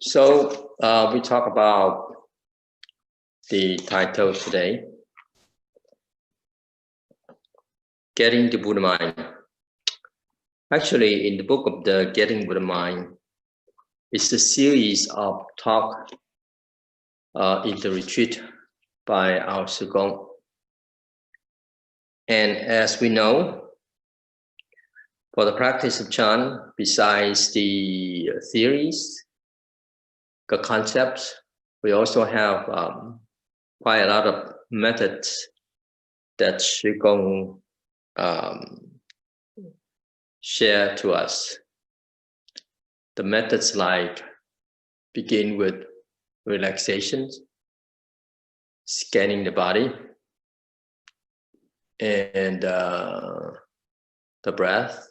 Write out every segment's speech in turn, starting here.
So we talk about the title today, Getting the Buddha Mind. Actually, in the book of the Getting Buddha Mind, it's a series of talk in the retreat by our Sugong. And as we know, for the practice of Chan, besides the theories, the concepts, we also have quite a lot of methods that Sugong share to us. The methods like begin with relaxation, scanning the body, and the breath,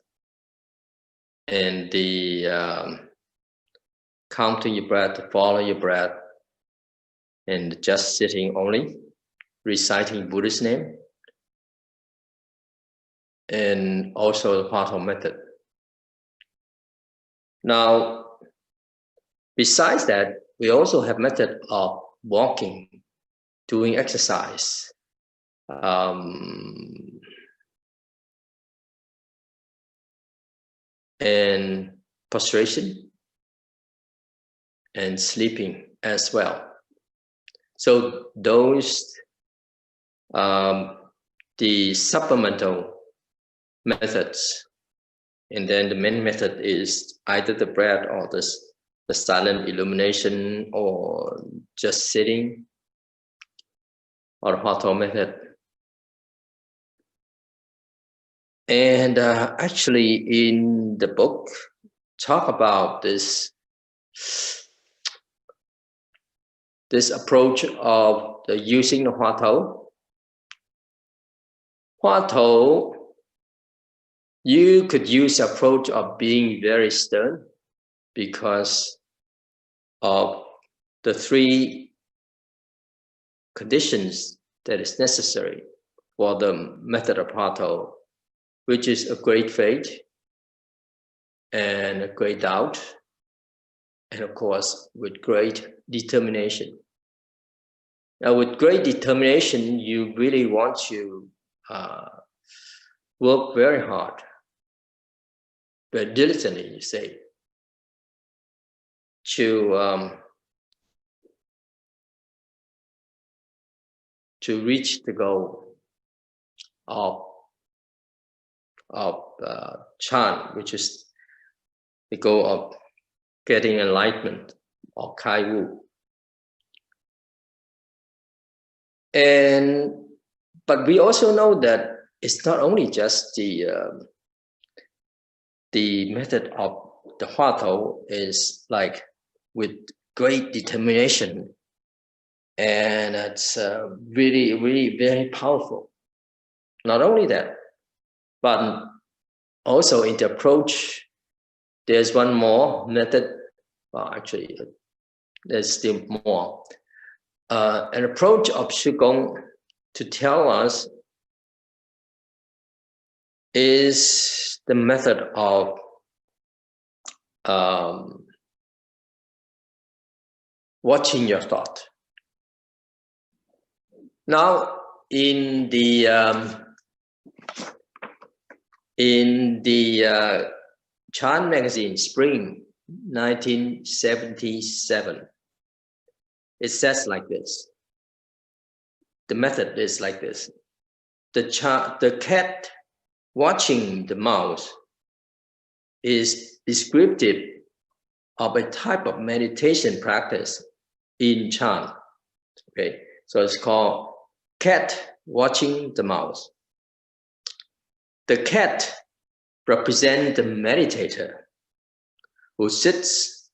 and the counting your breath, follow your breath, and just sitting only, reciting Buddha's name, and also the Hatha method. Now, besides that, we also have method of walking, doing exercise, and prostration, and sleeping as well. So those, the supplemental methods, and then the main method is either the breath or the silent illumination, or just sitting, or Hatha method. And actually in the book, talk about this approach of the using the Hatha. Hatha, you could use the approach of being very stern because of the three conditions that is necessary for the method of Hatha, which is a great faith and a great doubt, and of course with great determination. Now with great determination, you really want to work very hard, very diligently, you say, to reach the goal of Chan, which is the goal of getting enlightenment, or Kai Wu. But we also know that it's not only just the method of the Hatha is like with great determination, and it's really, really very powerful. Not only that, but also in the approach, there's one more method. Well, actually, there's still more. An approach of Shugong to tell us is the method of watching your thought. Now, in the Chan magazine, spring 1977, it says like this. The method is like this. The cat watching the mouse is descriptive of a type of meditation practice in Chan. Okay, so it's called cat watching the mouse. The cat represents the meditator who sits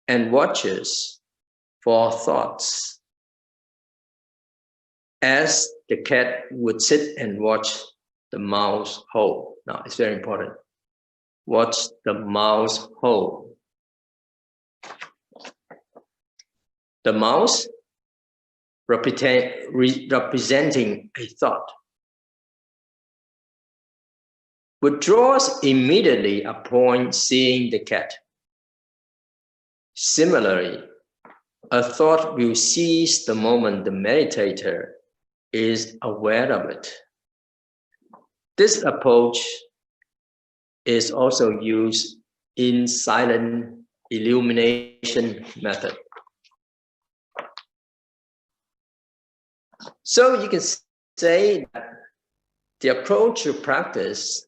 and watches for thoughts, as the cat would sit and watch the mouse hole. Now, it's very important. Watch the mouse hole. The mouse representing a thought withdraws immediately upon seeing the cat. Similarly, A thought will cease the moment the meditator is aware of it. This approach is also used in silent illumination method. So you can say that the approach to practice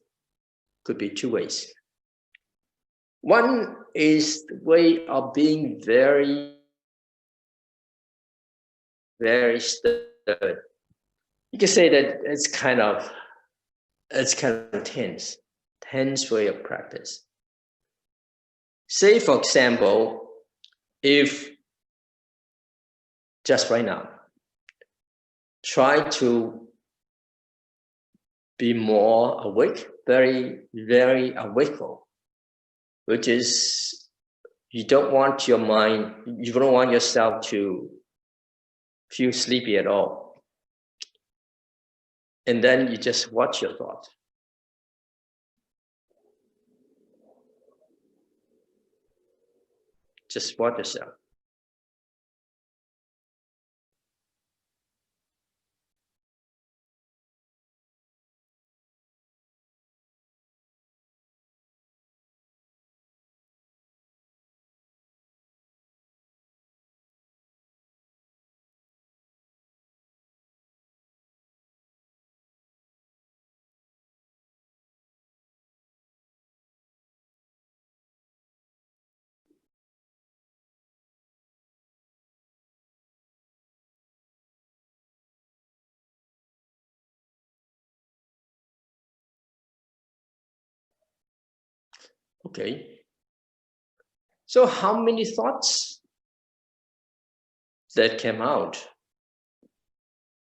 could be two ways. One is the way of being very, very stirred. You can say that it's kind of tense way of practice. Say, for example, if just right now, try to be more awake, very, very awakeful, which is you don't want your mind, you don't want yourself to feel sleepy at all. And then you just watch your thought. Just watch yourself. Okay. So how many thoughts that came out?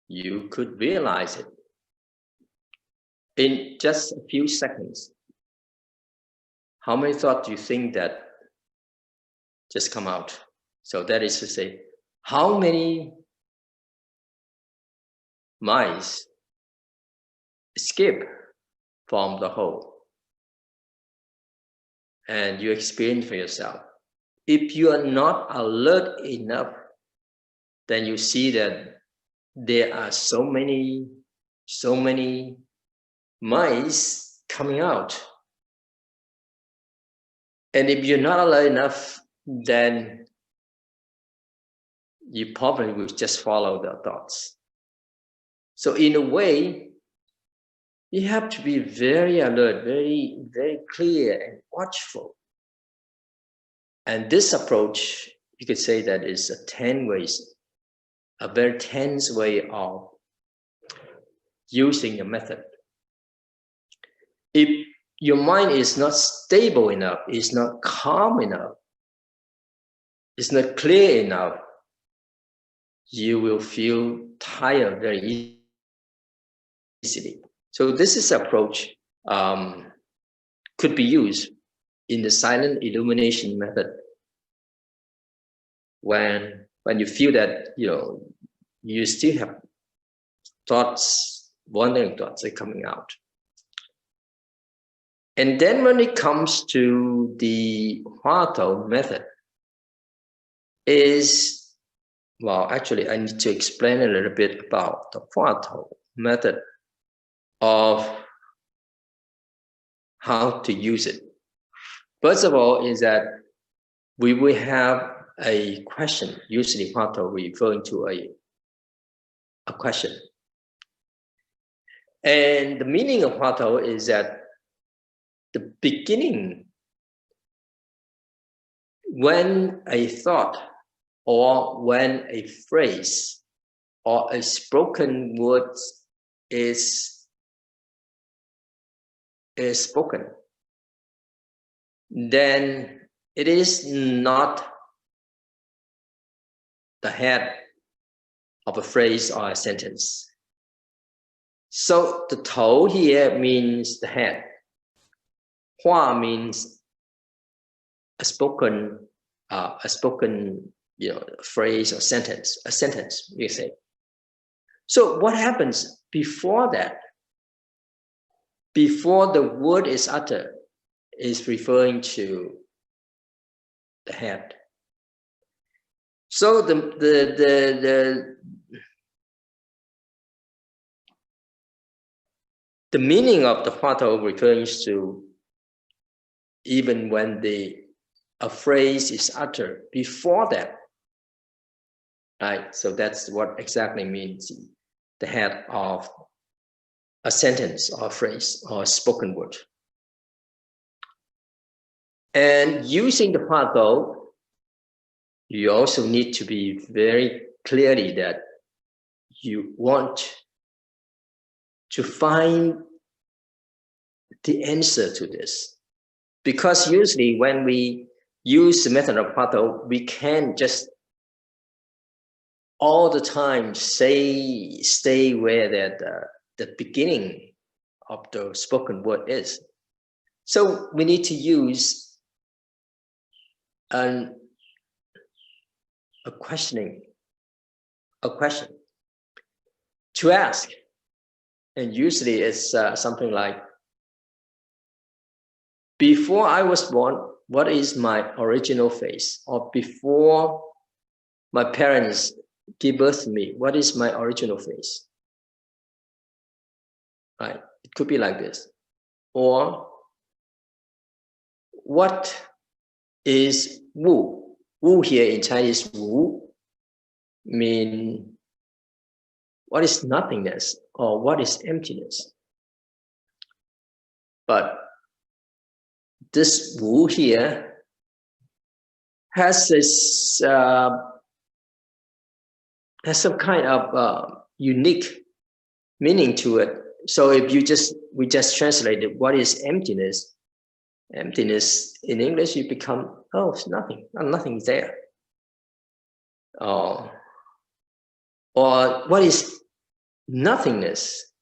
You could realize it in just a few seconds. How many thoughts do you think that just come out? So that is to say, how many minds escape from the whole? And you experience for yourself. If you are not alert enough, then you see that there are so many minds coming out. And if you're not alert enough, then you probably will just follow the thoughts. So in a way, you have to be very alert, very, very clear and watchful. And this approach, you could say that is a very tense way of using the method. If your mind is not stable enough, is not calm enough, is not clear enough, you will feel tired very easily. So this is approach could be used in the silent illumination method. When you feel that you still have thoughts, wandering thoughts are coming out. And then when it comes to the Hua method, actually I need to explain a little bit about the Hua method of how to use it. First of all is that we will have a question, usually Hua referring to a question. And the meaning of Hua is that the beginning, when a thought or when a phrase or a spoken word is spoken, then it is not the head of a phrase or a sentence. So the Tou here means the head. Hua means a spoken phrase or sentence, a sentence, you say. So what happens before that? Before the word is uttered, is referring to the head. So the meaning of the Huatao refers to even when a phrase is uttered before that, right? So that's what exactly means the head of a sentence or a phrase or a spoken word. And using the Huatao, you also need to be very clearly that you want to find the answer to this. Because usually when we use the method of Huatao, we can't just all the time stay where the beginning of the spoken word is. So we need to use a question to ask. And usually it's something like, before I was born, what is my original face? Or before my parents give birth to me, what is my original face? Right? It could be like this. Or what is Wu? Wu here in Chinese, Wu mean what is nothingness or what is emptiness. But this Wu here has this has some kind of unique meaning to it. So if we just translated what is emptiness, emptiness in English, you become, oh, it's nothing, nothing's there. Or what is nothingness?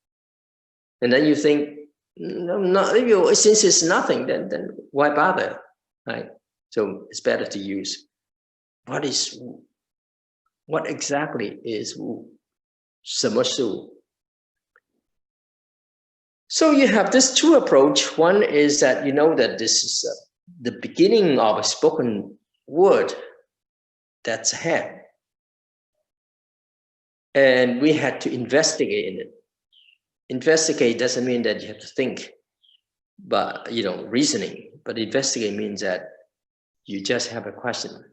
And then you think, no, since it's nothing, then why bother, right? So it's better to use what exactly is Wu? 什么是Wu? So you have this two approach. One is that you know that this is the beginning of a spoken word that's ahead. And we had to investigate in it. Investigate doesn't mean that you have to think, but reasoning. But investigate means that you just have a question.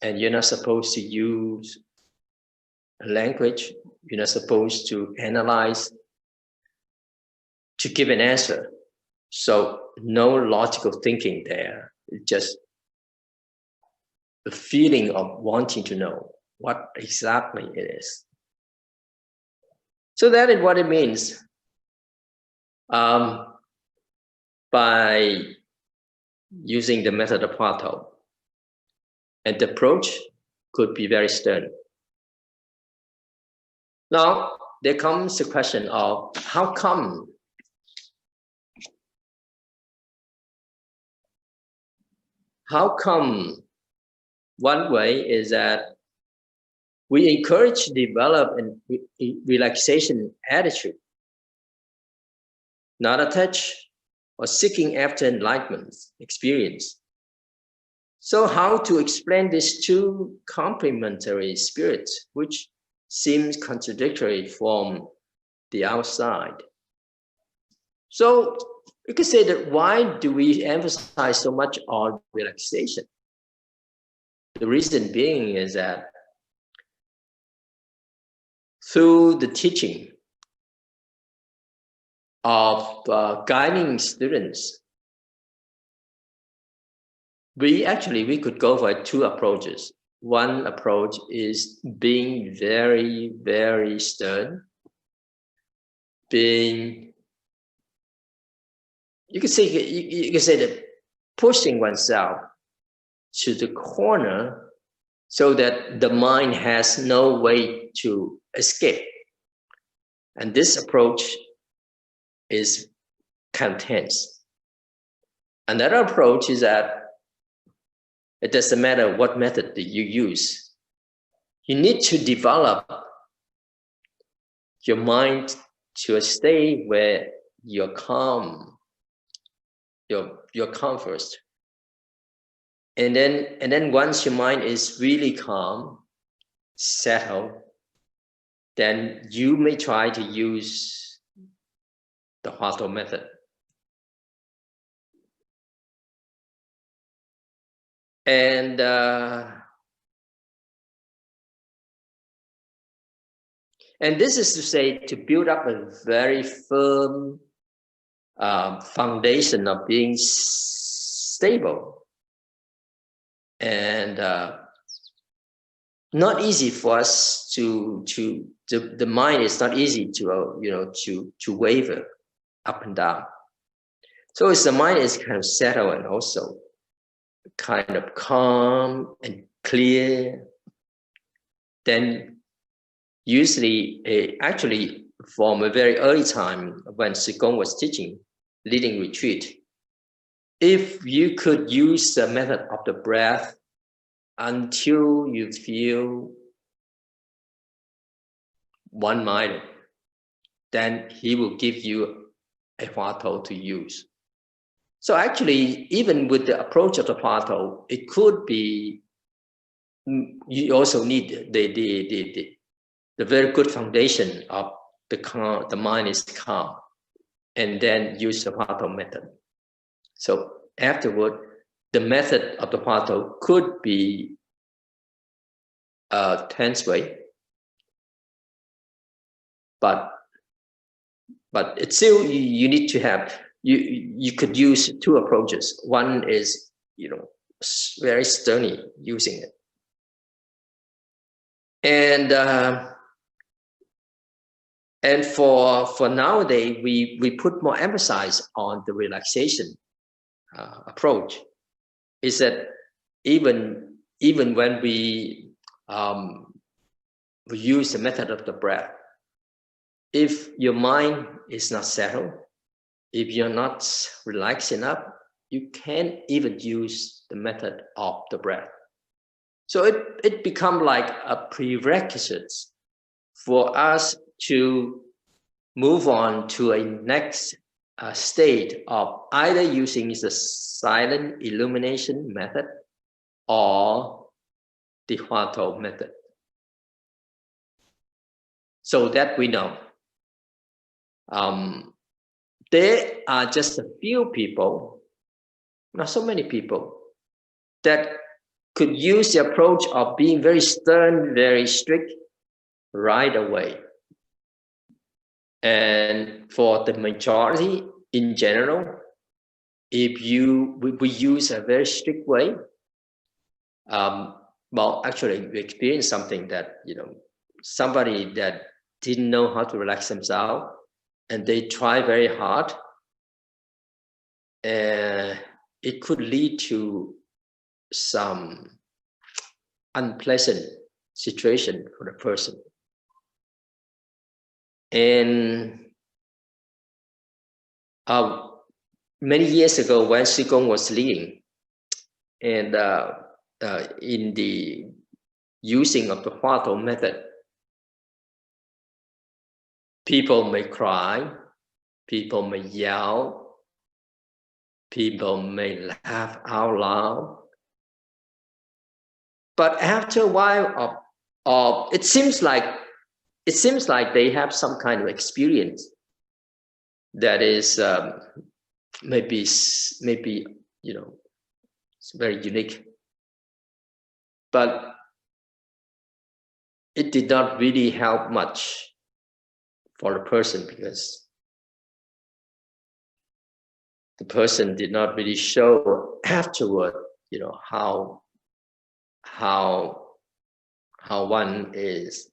And you're not supposed to use a language. You're not supposed to analyze to give an answer. So no logical thinking there. It's just the feeling of wanting to know what exactly it is. So that is what it means. By using the method of Huatao. And the approach could be very stern. Now, there comes the question of how come one way is that we encourage develop a relaxation attitude, not attached or seeking after enlightenment experience. So how to explain these two complementary spirits, which seems contradictory from the outside? So you could say that why do we emphasize so much on relaxation? The reason being is that through the teaching of guiding students, we could go for two approaches. One approach is being very, very stern, you could say that pushing oneself to the corner so that the mind has no way to escape. And this approach is kind of tense. Another approach is that it doesn't matter what method that you use. You need to develop your mind to a state where you're calm. You're calm first. And then once your mind is really calm, settled, then you may try to use the Hua method. And this is to say, to build up a very firm foundation of being stable. And not easy for us the mind is not easy to waver up and down. So as the mind is kind of settled and also kind of calm and clear, then usually, actually from a very early time when Qigong was teaching, leading retreat, if you could use the method of the breath until you feel one-minded, then he will give you a Hua to use. So actually, even with the approach of the Hua, it could be, you also need the very good foundation of the mind is calm, and then use the Hua method. So afterward, the method of the Hua could be tense way, but it's still, you need to have, you could use two approaches. One is, very sternly using it, and for nowadays, we put more emphasis on the relaxation approach. Is that even when we use the method of the breath, if your mind is not settled, if you're not relaxed enough, you can't even use the method of the breath. So it becomes like a prerequisite for us to move on to a next state of either using the silent illumination method or the Hua method. So that we know. There are just a few people, not so many people, that could use the approach of being very stern, very strict right away. And for the majority in general, if we use a very strict way, well, actually we experienced something that, somebody that didn't know how to relax themselves, and they try very hard, it could lead to some unpleasant situation for the person. And many years ago, when Qigong was leading, and in the using of the Hua method, people may cry, people may yell, people may laugh out loud. But after a while, it seems like they have some kind of experience that is maybe it's very unique, but it did not really help much for the person, because the person did not really show afterward, how one is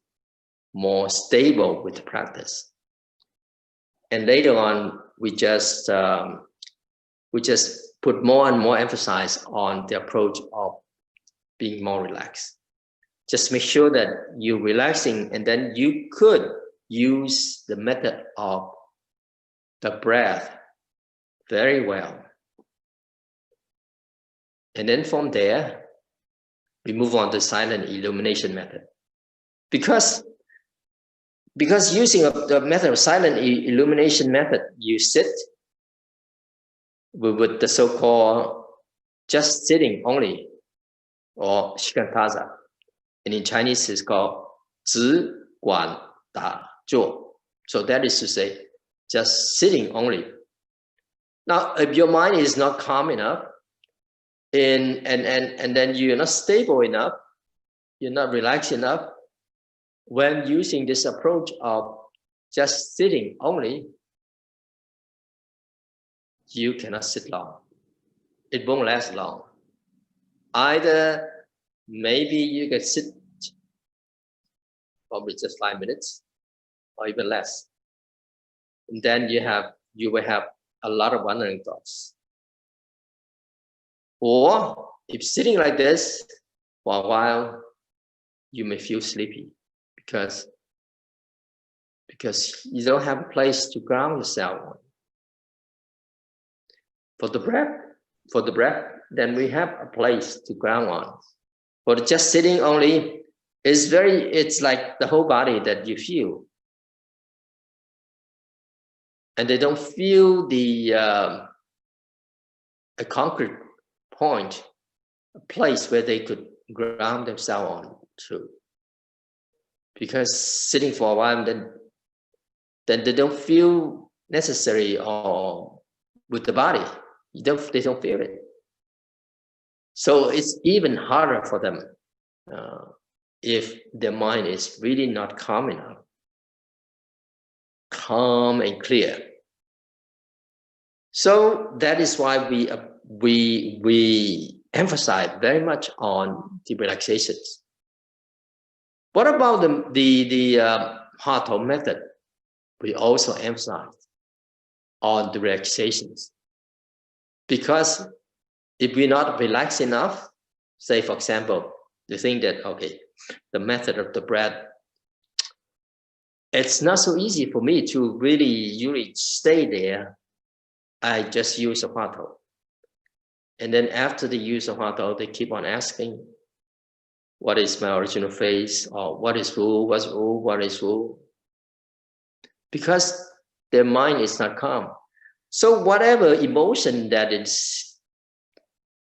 more stable with the practice. And later on, we just put more and more emphasis on the approach of being more relaxed. Just make sure that you're relaxing, and then you could use the method of the breath very well. And then from there, we move on to silent illumination method. Because using the method of silent illumination method, you sit with the so-called just sitting only, or shikantaza. And in Chinese, it's called 只管打坐. So that is to say, just sitting only. Now, if your mind is not calm enough, and then you're not stable enough, you're not relaxed enough, when using this approach of just sitting only, you cannot sit long. It won't last long. Either maybe you can sit probably just 5 minutes or even less. And then you will have a lot of wandering thoughts. Or if sitting like this for a while, you may feel sleepy because you don't have a place to ground yourself on. For the breath, then we have a place to ground on. For just sitting only, it's like the whole body that you feel. And they don't feel a concrete point, a place where they could ground themselves on to. Because sitting for a while, then they don't feel necessary or with the body. They don't feel it. So it's even harder for them if their mind is really not calm enough, calm and clear. So that is why we emphasize very much on the relaxations. What about the Hatha method? We also emphasize on the relaxations, because if we're not relaxed enough, say for example, you think that okay, the method of the breath, it's not so easy for me to really stay there. I just use a Hatha. And then after the use of Hatha, they keep on asking, what is my original face? Or what is Wu? What's Wu? What is Wu? Because their mind is not calm. So whatever emotion that is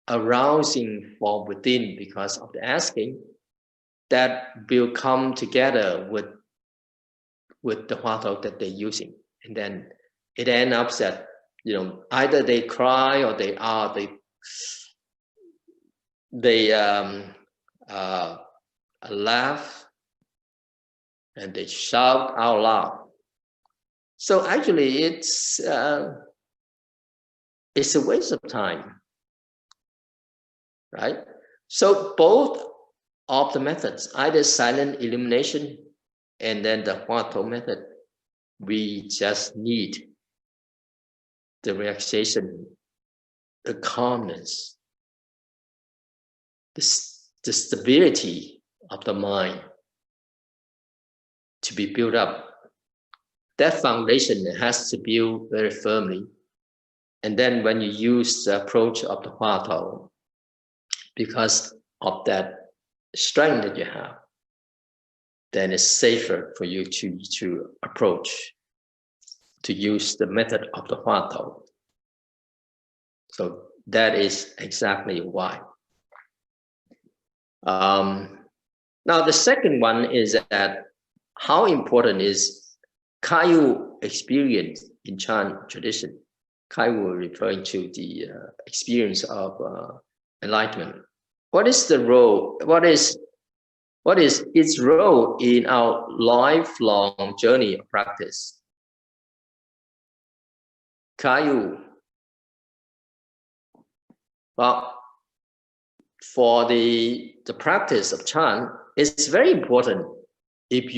arousing from within because of the asking, that will come together with the Hatha that they're using. And then it ends up that, either they cry or they laugh and they shout out loud. So actually it's a waste of time, right? So both of the methods, either silent illumination and then the Hatha method, we just need the relaxation, the calmness, the stability of the mind to be built up. That foundation has to build very firmly. And then when you use the approach of the Hatha, because of that strength that you have, then it's safer for you to approach, to use the method of the Hatha. So that is exactly why. Now the second one is that how important is Kayu experience in Chan tradition? Kayu referring to the experience of enlightenment. What is the role? What is its role in our lifelong journey of practice? Kayu. Well, for the practice of Chan, it's very important if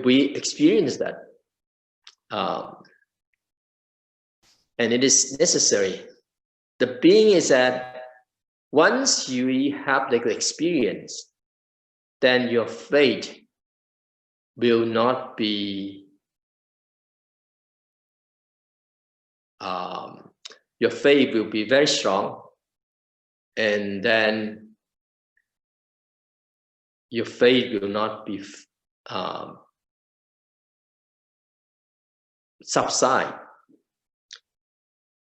we experience that, and it is necessary. The being is that once you have the experience, then your faith will not be, your faith will be very strong, and then your faith will not be subside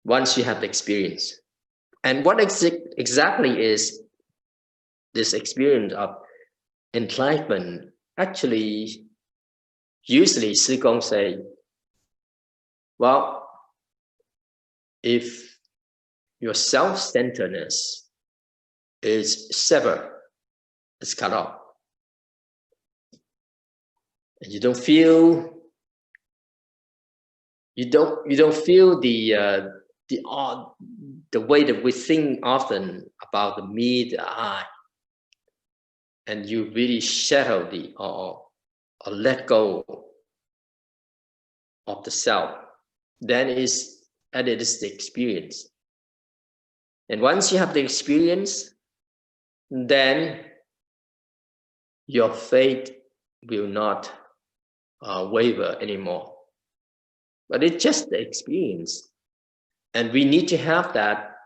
once you have the experience. And what exactly is this experience of enlightenment, actually, usually Sư Công say, well, if your self-centeredness is severed, it's cut off, and you don't feel the way that we think often about the me, the I, and you really shadow or let go of the self, then it is the experience. And once you have the experience, then your faith will not waver anymore. But it's just the experience. And we need to have that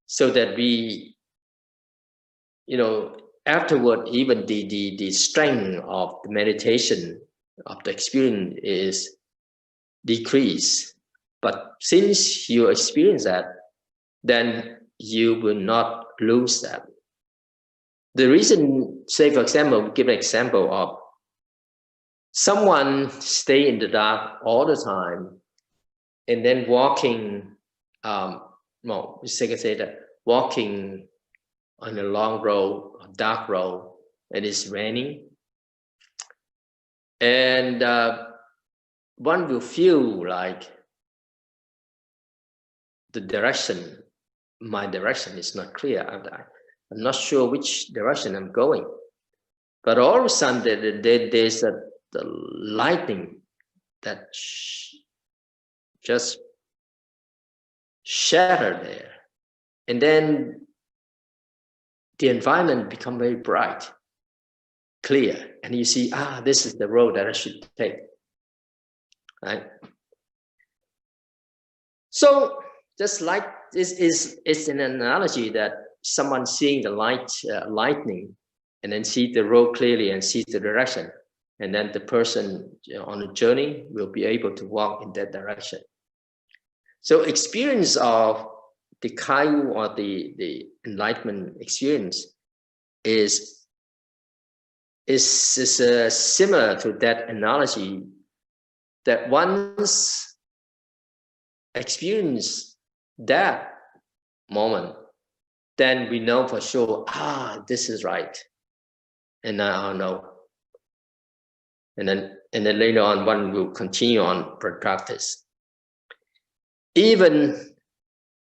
so that we, afterward, even the strength of the meditation, of the experience is decreased. But since you experience that, then you will not lose that. The reason, say for example, give an example of someone stay in the dark all the time, and then walking, walking on a long road, a dark road, and it's raining, and one will feel like the direction, my direction is not clear. I'm not sure which direction I'm going. But all of a sudden, there's the lightning that just shattered there. And then the environment become very bright, clear. And you see, this is the road that I should take. Right? So just like this is an analogy that someone seeing the lightning and then see the road clearly and see the direction. And then the person on the journey will be able to walk in that direction. So experience of the Kayu or the enlightenment experience is similar to that analogy, that once experience that moment, then we know for sure, this is right. And now I know. And then later on, one will continue on practice. Even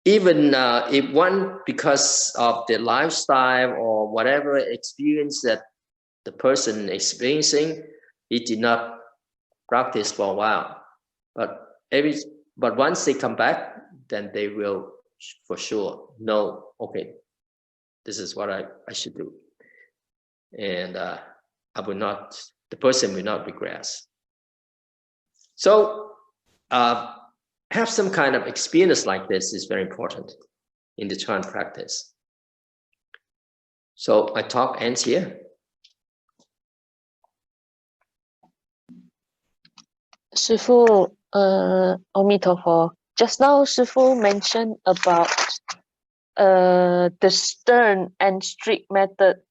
if one, because of the lifestyle or whatever experience that the person experiencing, he did not practice for a while. But once they come back, then they will for sure know, okay, this is what I should do. And the person will not regress. So have some kind of experience like this is very important in the Chan practice. So my talk ends here. Sư Amitofo, just now Sư mentioned about the stern and strict method.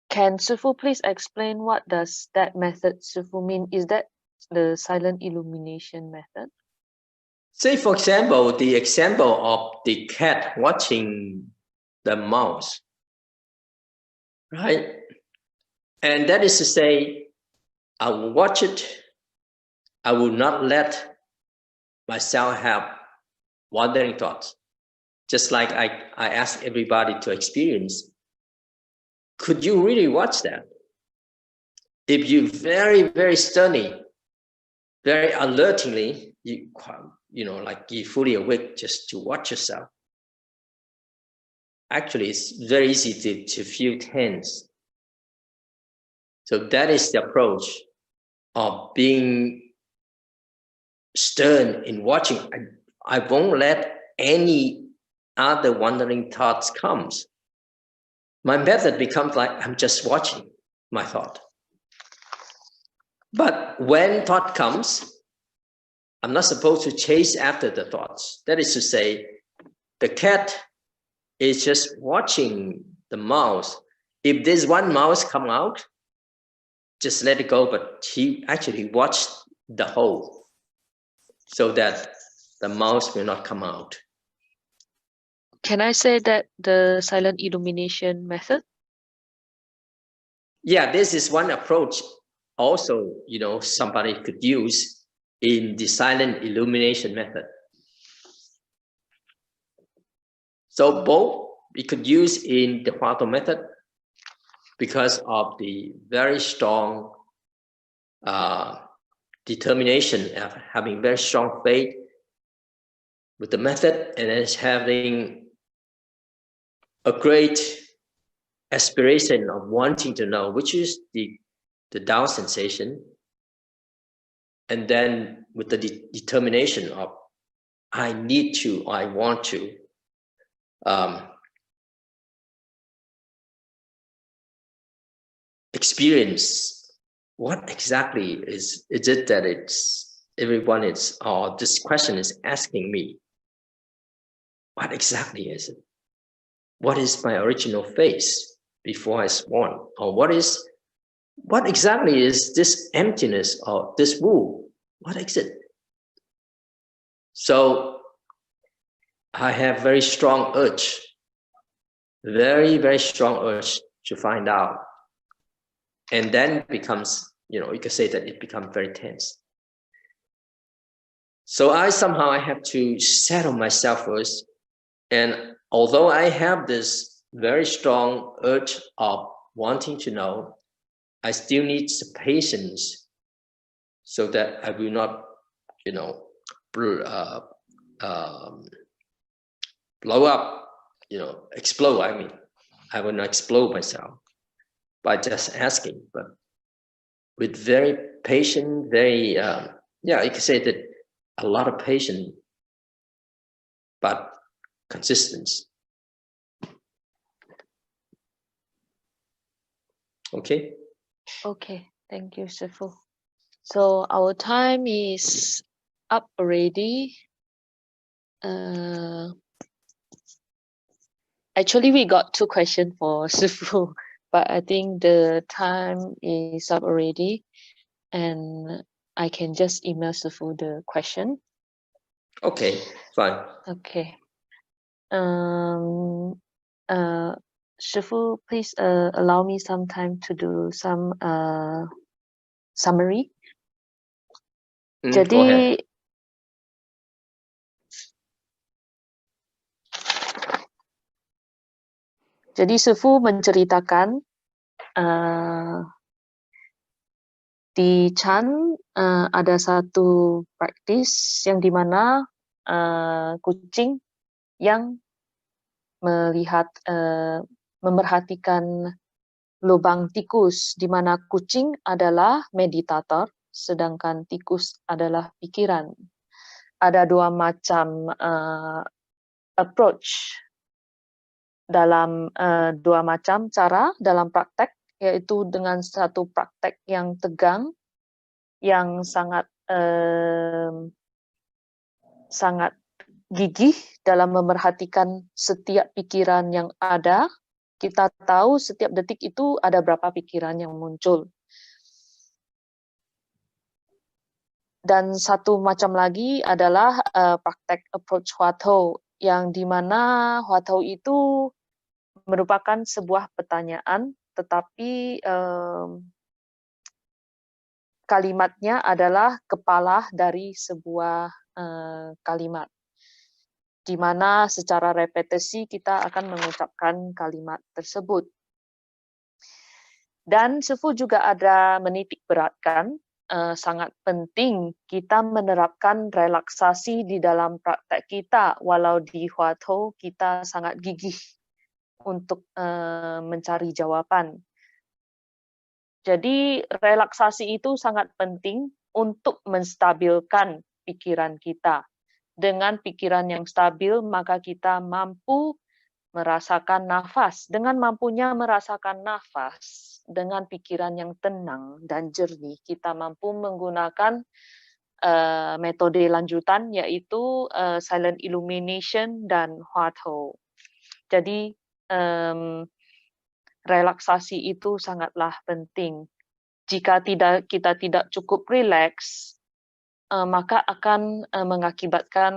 Can Sư please explain what does that method Sư mean? Is that the silent illumination method? Say for example, the example of the cat watching the mouse, right? And that is to say, I will watch it. I will not let myself have wandering thoughts. Just like I ask everybody to experience, could you really watch that? If you very, very sternly, very alertingly, like you fully awake just to watch yourself. Actually, it's very easy to feel tense. So that is the approach of being stern in watching. I won't let any other wandering thoughts comes. My method becomes like I'm just watching my thought. But when thought comes, I'm not supposed to chase after the thoughts. That is to say, the cat is just watching the mouse if there's one mouse come out, just let it go. But he actually watched the whole, so that the mouse will not come out. Can I say that the silent illumination method? Yeah, this is one approach. Also, somebody could use in the silent illumination method. So both we could use in the Huatou method because of the very strong determination of having very strong faith with the method, and then having a great aspiration of wanting to know, which is the Tao sensation, and then with the determination of I need to, I want to experience what exactly is it that everyone is, or this question is asking me, what exactly is it? What is my original face before I was born? Or what exactly is this emptiness or this womb? What is it? So I have very strong urge, very, very strong urge to find out. And then becomes, you could say that it becomes very tense. So I have to settle myself first. And although I have this very strong urge of wanting to know, I still need some patience so that I will not, blow up, explode. I mean, I will not explode myself by just asking, but with very patient, very, you could say that a lot of patience, but consistency. Okay. Okay, thank you, Sifu. So our time is up already. Actually, we got 2 questions for Sifu, but I think the time is up already, and I can just email Sifu the question. Okay, fine. Okay. Shifu, please allow me some time to do some summary. Jadi, Shifu menceritakan di Chan ada satu praktis yang dimana kucing yang melihat memerhatikan lubang tikus, di mana kucing adalah meditator, sedangkan tikus adalah pikiran. Ada 2 macam approach dalam 2 macam cara dalam praktek, yaitu dengan satu praktek yang tegang, yang sangat gigih dalam memerhatikan setiap pikiran yang ada. Kita tahu setiap detik itu ada berapa pikiran yang muncul. Dan satu macam lagi adalah praktek approach Huatou, yang dimana Huatou itu merupakan sebuah pertanyaan, tetapi kalimatnya adalah kepala dari sebuah kalimat, di mana secara repetisi kita akan mengucapkan kalimat tersebut. Dan Sifu juga ada menitik beratkan, sangat penting kita menerapkan relaksasi di dalam praktek kita, walau di Huatou kita sangat gigih untuk mencari jawaban. Jadi relaksasi itu sangat penting untuk menstabilkan pikiran kita. Dengan pikiran yang stabil, maka kita mampu merasakan nafas. Dengan mampunya merasakan nafas, dengan pikiran yang tenang dan jernih, kita mampu menggunakan metode lanjutan, yaitu silent illumination dan Huatou. Jadi relaksasi itu sangatlah penting. Jika kita tidak cukup rileks, maka akan mengakibatkan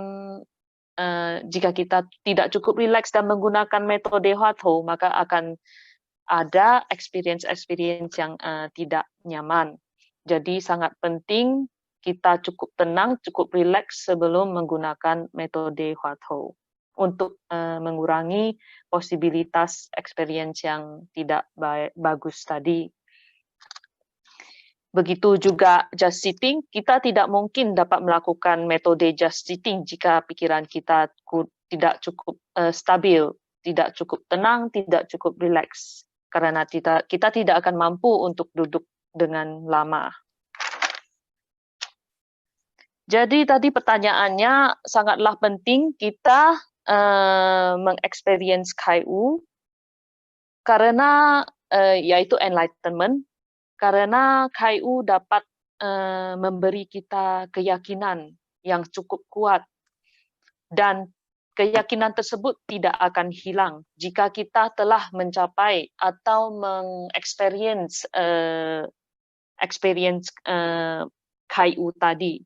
jika kita tidak cukup rileks dan menggunakan metode Huatho, maka akan ada experience yang tidak nyaman. Jadi sangat penting kita cukup tenang, cukup rileks sebelum menggunakan metode Huatho untuk mengurangi posibilitas experience yang tidak bagus tadi. Begitu juga just sitting, kita tidak mungkin dapat melakukan metode just sitting jika pikiran kita tidak cukup stabil, tidak cukup tenang, tidak cukup rileks. Karena kita tidak akan mampu untuk duduk dengan lama. Jadi tadi pertanyaannya sangatlah penting kita mengexperience Kai-U karena yaitu enlightenment, karena Kai-U dapat memberi kita keyakinan yang cukup kuat, dan keyakinan tersebut tidak akan hilang jika kita telah mencapai atau mengexperience Kai-U tadi.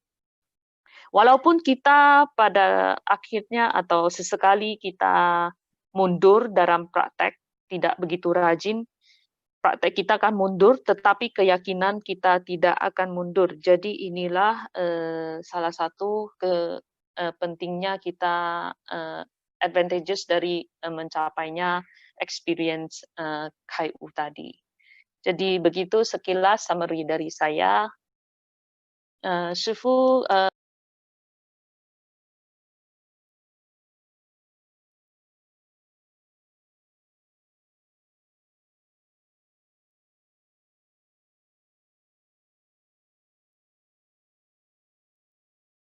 Walaupun kita pada akhirnya atau sesekali kita mundur dalam praktek, tidak begitu rajin, praktek kita akan mundur, tetapi keyakinan kita tidak akan mundur. Jadi inilah salah satu pentingnya kita advantages dari mencapainya experience Kai-U tadi. Jadi begitu sekilas summary dari saya. 师父